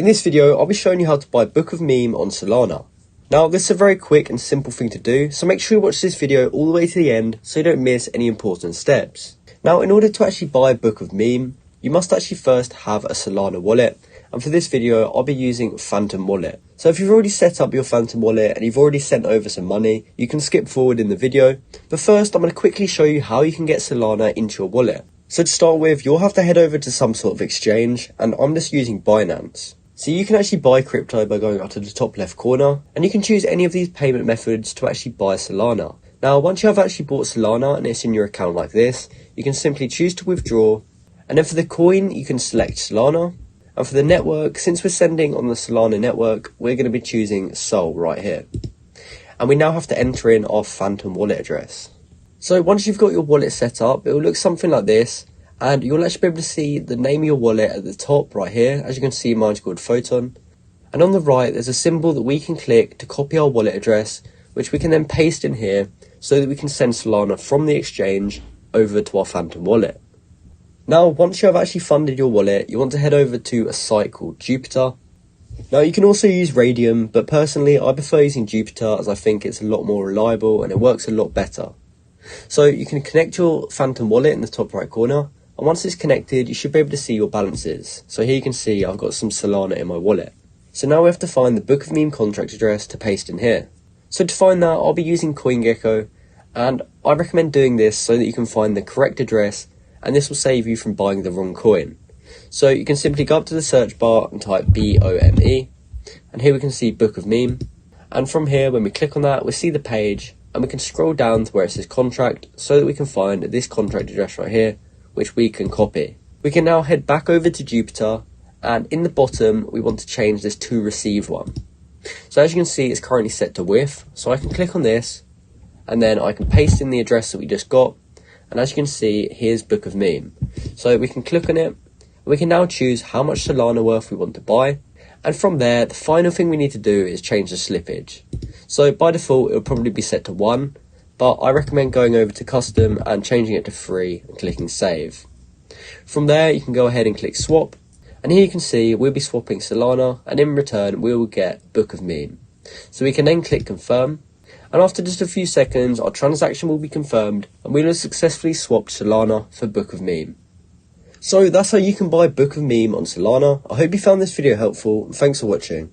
In this video, I'll be showing you how to buy Book of Meme on Solana. Now, this is a very quick and simple thing to do, so make sure you watch this video all the way to the end so you don't miss any important steps. Now, in order to actually buy Book of Meme, you must actually first have a Solana wallet, and for this video, I'll be using Phantom Wallet. So if you've already set up your Phantom Wallet and you've already sent over some money, you can skip forward in the video. But first, I'm going to quickly show you how you can get Solana into your wallet. So to start with, you'll have to head over to some sort of exchange, and I'm just using Binance. So you can actually buy crypto by going up to the top left corner, and you can choose any of these payment methods to actually buy Solana. Now, once you have actually bought Solana and it's in your account like this, you can simply choose to withdraw, and then for the coin, you can select Solana, and for the network, since we're sending on the Solana network, we're going to be choosing Sol right here. And we now have to enter in our Phantom wallet address. So once you've got your wallet set up, it will look something like this. And you'll actually be able to see the name of your wallet at the top right here. As you can see, mine's called Photon. And on the right, there's a symbol that we can click to copy our wallet address, which we can then paste in here so that we can send Solana from the exchange over to our Phantom wallet. Now, once you have actually funded your wallet, you want to head over to a site called Jupiter. Now, you can also use Radium, but personally, I prefer using Jupiter as I think it's a lot more reliable and it works a lot better. So you can connect your Phantom wallet in the top right corner. And once it's connected, you should be able to see your balances. So here you can see I've got some Solana in my wallet. So now we have to find the Book of Meme contract address to paste in here. So to find that, I'll be using CoinGecko, and I recommend doing this so that you can find the correct address, and this will save you from buying the wrong coin. So you can simply go up to the search bar and type BOME, and here we can see Book of Meme. And from here, when we click on that, we see the page, and we can scroll down to where it says contract so that we can find this contract address right here, which we can copy. We can now head back over to Jupiter, and in the bottom we want to change this to receive one. So as you can see, it's currently set to with, so I can click on this and then I can paste in the address that we just got, and as you can see, here's Book of Meme. So we can click on it, and we can now choose how much Solana worth we want to buy, and from there the final thing we need to do is change the slippage. So by default it will probably be set to 1, but I recommend going over to custom and changing it to 3 and clicking save. From there, you can go ahead and click swap, and here you can see we'll be swapping Solana, and in return we will get Book of Meme. So we can then click confirm, and after just a few seconds our transaction will be confirmed and we will have successfully swapped Solana for Book of Meme. So that's how you can buy Book of Meme on Solana. I hope you found this video helpful, and thanks for watching.